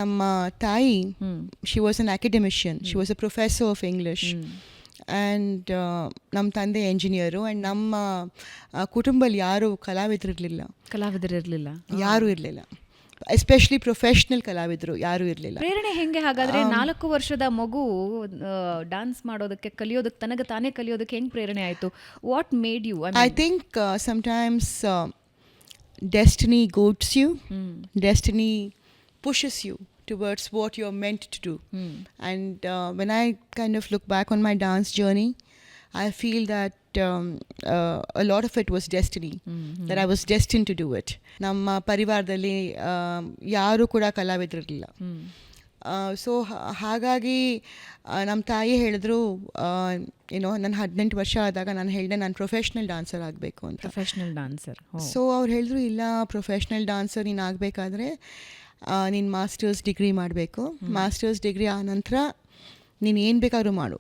ನಮ್ಮ ತಾಯಿ, she was an academician, she was a professor of English. And ನಮ್ಮ ತಂದೆ ಎಂಜಿನಿಯರು. ಆ್ಯಂಡ್ ನಮ್ಮ ಕುಟುಂಬದಲ್ಲಿ ಯಾರೂ ಕಲಾವಿದರಿರಲಿಲ್ಲ, ಯಾರೂ ಇರಲಿಲ್ಲ. ಎಸ್ಪೆಷಲಿ ಪ್ರೊಫೆಷ್ನಲ್ ಕಲಾವಿದರು ಯಾರೂ ಇರಲಿಲ್ಲ. ಪ್ರೇರಣೆ ಹೆಂಗೆ ಹಾಗಾದ್ರೆ? 4 ವರ್ಷದ ಮಗು ಡಾನ್ಸ್ ಮಾಡೋದಕ್ಕೆ, ಕಲಿಯೋದಕ್ಕೆ, ತನಗೆ ತಾನೇ ಕಲಿಯೋದಕ್ಕೆ ಹೆಂಗೆ ಪ್ರೇರಣೆ ಆಯಿತು? What made you? I think sometimes destiny goads you, destiny pushes you towards what you're meant to do. And when I kind of look back on my dance journey, I feel that a lot of it was destiny, that I was destined to do it. ನಮ್ಮ ಪರಿವಾರದಲ್ಲಿ ಯಾರೂ ಕೂಡ ಕಲಾವಿದರಿರಲಿಲ್ಲ. So ಹಾಗಾಗಿ ನಮ್ಮ ತಾಯಿ ಹೇಳಿದ್ರು, ಏನೋ ನನ್ನ 18 ವರ್ಷ ಆದಾಗ ನಾನು ಹೇಳಿದೆ ನಾನು ಪ್ರೊಫೆಷ್ನಲ್ ಡಾನ್ಸರ್ ಆಗಬೇಕು ಅಂತ. Professional dancer. ಸೊ ಅವ್ರು ಹೇಳಿದ್ರು, ಇಲ್ಲ, ಪ್ರೊಫೆಷ್ನಲ್ ಡಾನ್ಸರ್ ನೀನು ಆಗಬೇಕಾದ್ರೆ ನೀನು ಮಾಸ್ಟರ್ಸ್ ಡಿಗ್ರಿ ಮಾಡಬೇಕು. ಮಾಸ್ಟರ್ಸ್ ಡಿಗ್ರಿ ಆ ನಂತರ ನೀನು ಏನು ಬೇಕಾದ್ರೂ ಮಾಡು,